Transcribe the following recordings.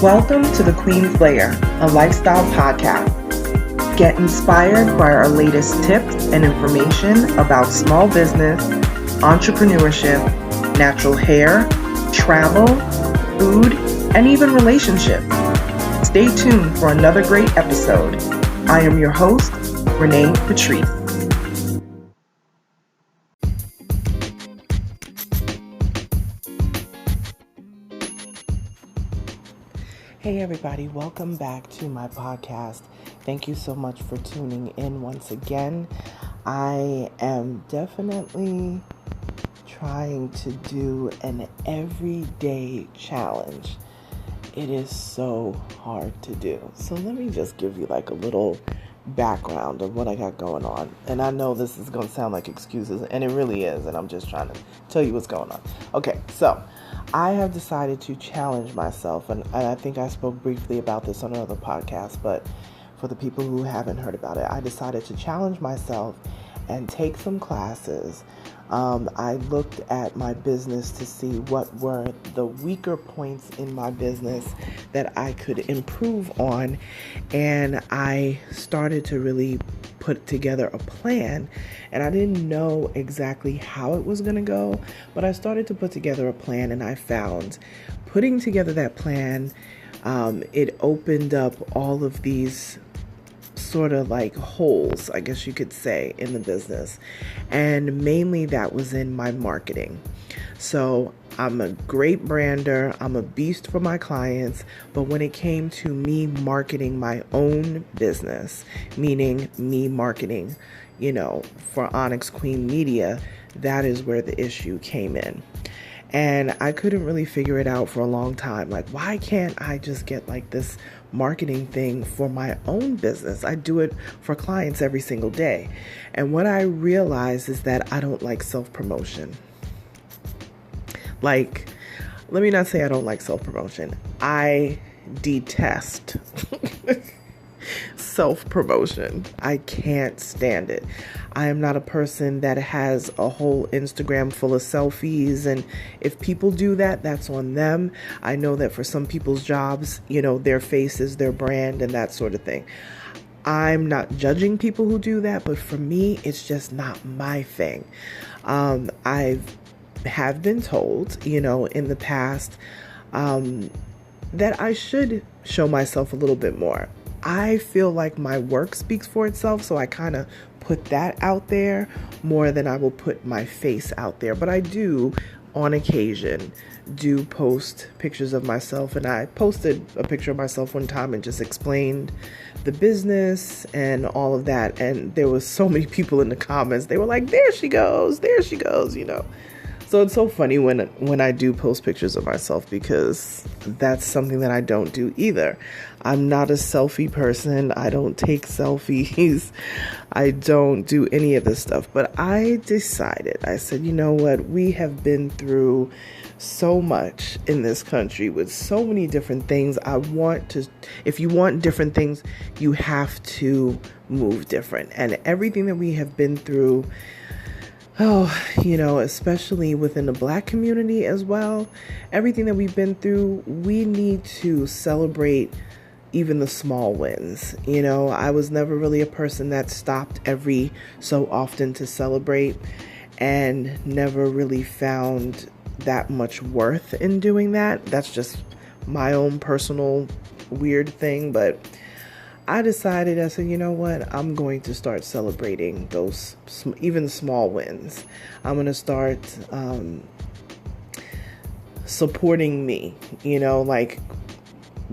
Welcome to the Queen's Lair, a lifestyle podcast. Get inspired by our latest tips and information about small business, entrepreneurship, natural hair, travel, food, and even relationships. Stay tuned for another great episode. I am your host, Renee Patrice. Hey everybody, welcome back to my podcast. Thank you so much for tuning in once again. I am definitely trying to do an everyday challenge. It is so hard to do. So let me just give you like a little background of what I got going on. And I know this is going to sound like excuses, and it really is, and I'm just trying to tell you what's going on. Okay, so I have decided to challenge myself, and I think I spoke briefly about this on another podcast, but for the people who haven't heard about it, I decided to challenge myself and take some classes. I looked at my business to see what were the weaker points in my business that I could improve on, and I started to really put together a plan. And I didn't know exactly how it was going to go, but I started to put together a plan, and I found putting together that plan, it opened up all of these sort of like holes, I guess you could say, in the business. And mainly that was in my marketing. So I'm a great brander. I'm a beast for my clients. But when it came to me marketing my own business, meaning me marketing, for Onyx Queen Media, that is where the issue came in. And I couldn't really figure it out for a long time. Like, why can't I just get like this marketing thing for my own business? I do it for clients every single day. And what I realized is that I don't like self-promotion. Like, let me not say I don't like self-promotion. I detest self-promotion. I can't stand it. I am not a person that has a whole Instagram full of selfies, and if people do that, that's on them. I know that for some people's jobs, their face is their brand and that sort of thing. I'm not judging people who do that, but for me, it's just not my thing. I have been told, in the past, that I should show myself a little bit more. I feel like my work speaks for itself, so I kind of put that out there more than I will put my face out there. But I do, on occasion, post pictures of myself, and I posted a picture of myself one time and just explained the business and all of that. And there was so many people in the comments. They were like, there she goes, So it's so funny when I do post pictures of myself, because that's something that I don't do either. I'm not a selfie person. I don't take selfies. I don't do any of this stuff. But I said, you know what? We have been through so much in this country with so many different things. If you want different things, you have to move different. And everything that we have been through, especially within the Black community as well, everything that we've been through, we need to celebrate even the small wins. I was never really a person that stopped every so often to celebrate, and never really found that much worth in doing that. That's just my own personal weird thing, but I said, you know what? I'm going to start celebrating those even small wins. I'm going to start supporting me, like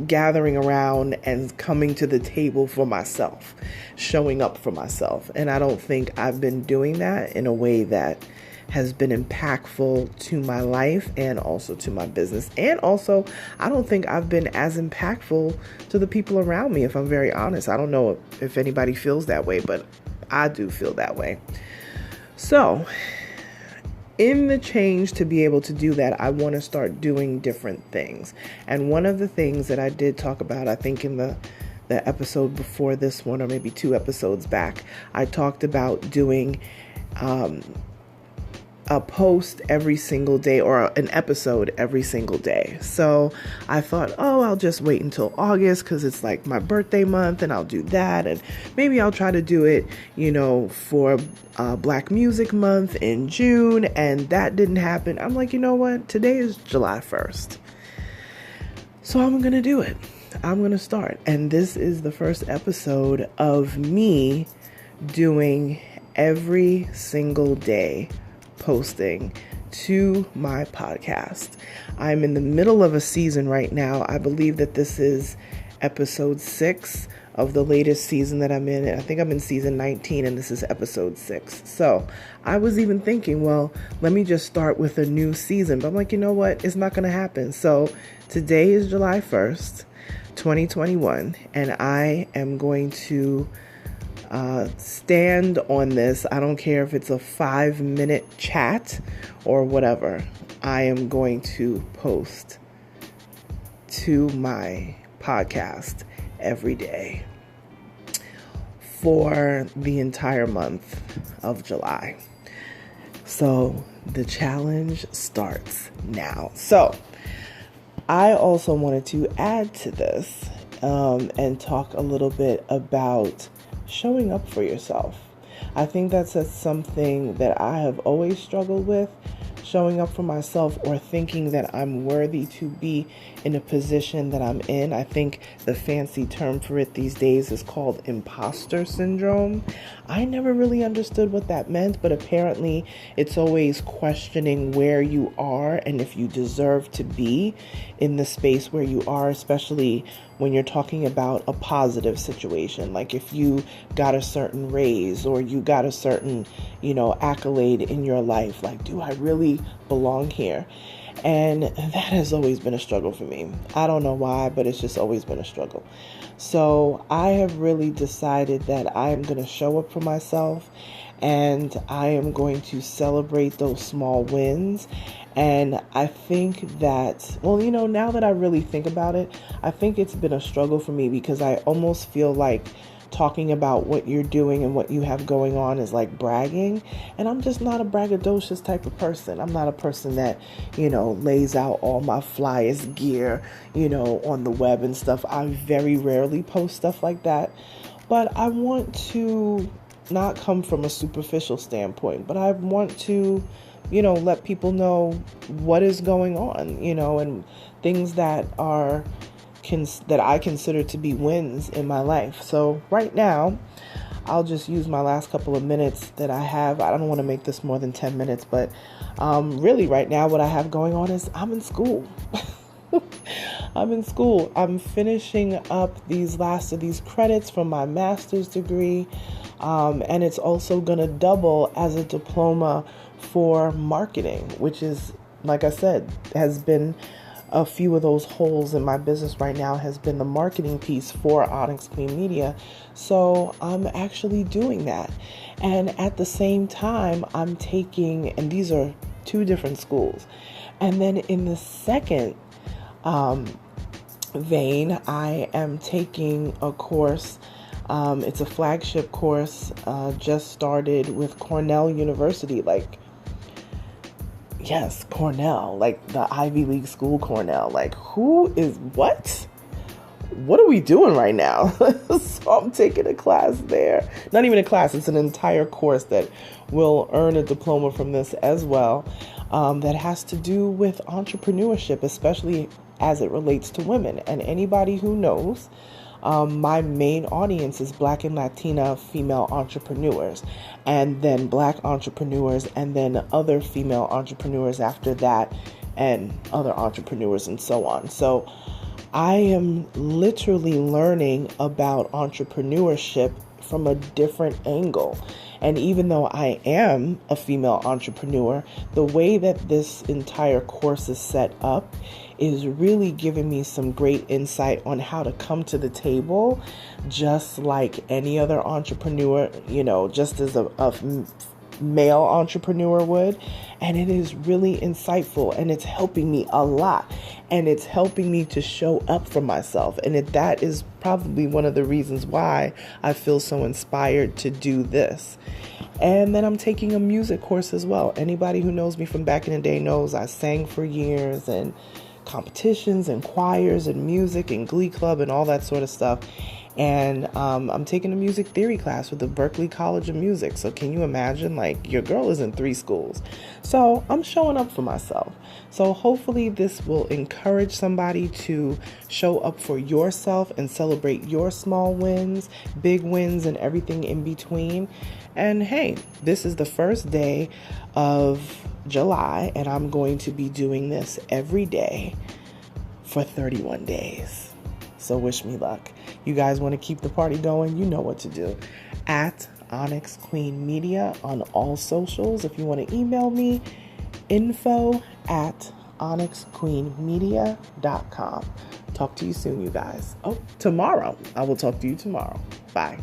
gathering around and coming to the table for myself, showing up for myself. And I don't think I've been doing that in a way that has been impactful to my life and also to my business. And also, I don't think I've been as impactful to the people around me, if I'm very honest. I don't know if anybody feels that way, but I do feel that way. So, in the change to be able to do that, I want to start doing different things. And one of the things that I did talk about, I think in the episode before this one, or maybe 2 episodes back, I talked about doing a post every single day or an episode every single day. So I thought, oh, I'll just wait until August because it's like my birthday month and I'll do that. And maybe I'll try to do it, for Black Music Month in June. And that didn't happen. I'm like, you know what? Today is July 1st. So I'm going to do it. I'm going to start. And this is the first episode of me doing every single day posting to my podcast. I'm in the middle of a season right now. I believe that this is episode 6 of the latest season that I'm in. I think I'm in season 19 and this is episode 6. So I was even thinking, well, let me just start with a new season. But I'm like, you know what? It's not going to happen. So today is July 1st, 2021, and I am going to stand on this. I don't care if it's a 5-minute chat or whatever. I am going to post to my podcast every day for the entire month of July. So the challenge starts now. So I also wanted to add to this and talk a little bit about showing up for yourself. I think that's something that I have always struggled with, showing up for myself or thinking that I'm worthy to be in a position that I'm in. I think the fancy term for it these days is called imposter syndrome. I never really understood what that meant, but apparently it's always questioning where you are and if you deserve to be in the space where you are, especially when you're talking about a positive situation. Like if you got a certain raise or you got a certain, accolade in your life, like, do I really belong here? And that has always been a struggle for me. I don't know why, but it's just always been a struggle. So I have really decided that I am going to show up for myself and I am going to celebrate those small wins. And I think that, now that I really think about it, I think it's been a struggle for me because I almost feel like talking about what you're doing and what you have going on is like bragging. And I'm just not a braggadocious type of person. I'm not a person that, lays out all my flyest gear, on the web and stuff. I very rarely post stuff like that. But I want to not come from a superficial standpoint, but I want to, let people know what is going on, and things that are that I consider to be wins in my life. So right now, I'll just use my last couple of minutes that I have. I don't want to make this more than 10 minutes, but really right now what I have going on is I'm in school. I'm in school. I'm finishing up these last of these credits from my master's degree. And it's also going to double as a diploma for marketing, which is, like I said, has been a few of those holes in my business right now has been the marketing piece for Onyx Clean Media. So I'm actually doing that. And at the same time, I'm taking, and these are 2 different schools. And then in the second vein, I am taking a course. It's a flagship course, just started with Cornell University. Yes, Cornell, like the Ivy League school Cornell. Like, who is what? What are we doing right now? So I'm taking a class there. Not even a class, it's an entire course that will earn a diploma from this as well. That has to do with entrepreneurship, especially as it relates to women. And anybody who knows, my main audience is Black and Latina female entrepreneurs, and then Black entrepreneurs, and then other female entrepreneurs after that, and other entrepreneurs and so on. So I am literally learning about entrepreneurship from a different angle. And even though I am a female entrepreneur, the way that this entire course is set up is really giving me some great insight on how to come to the table just like any other entrepreneur, just as a male entrepreneur would. And it is really insightful and it's helping me a lot. and it's helping me to show up for myself. And that is probably one of the reasons why I feel so inspired to do this. And then I'm taking a music course as well. Anybody who knows me from back in the day knows I sang for years, and competitions and choirs and music and glee club and all that sort of stuff. And I'm taking a music theory class with the Berklee College of Music. So can you imagine, like, your girl is in 3 schools. So I'm showing up for myself. So hopefully this will encourage somebody to show up for yourself and celebrate your small wins, big wins, and everything in between. And hey, this is the first day of July, and I'm going to be doing this every day for 31 days. So wish me luck. You guys want to keep the party going? You know what to do. At Onyx Queen Media on all socials. If you want to email me, info@onyxqueenmedia.com. Talk to you soon, you guys. Oh, tomorrow. I will talk to you tomorrow. Bye.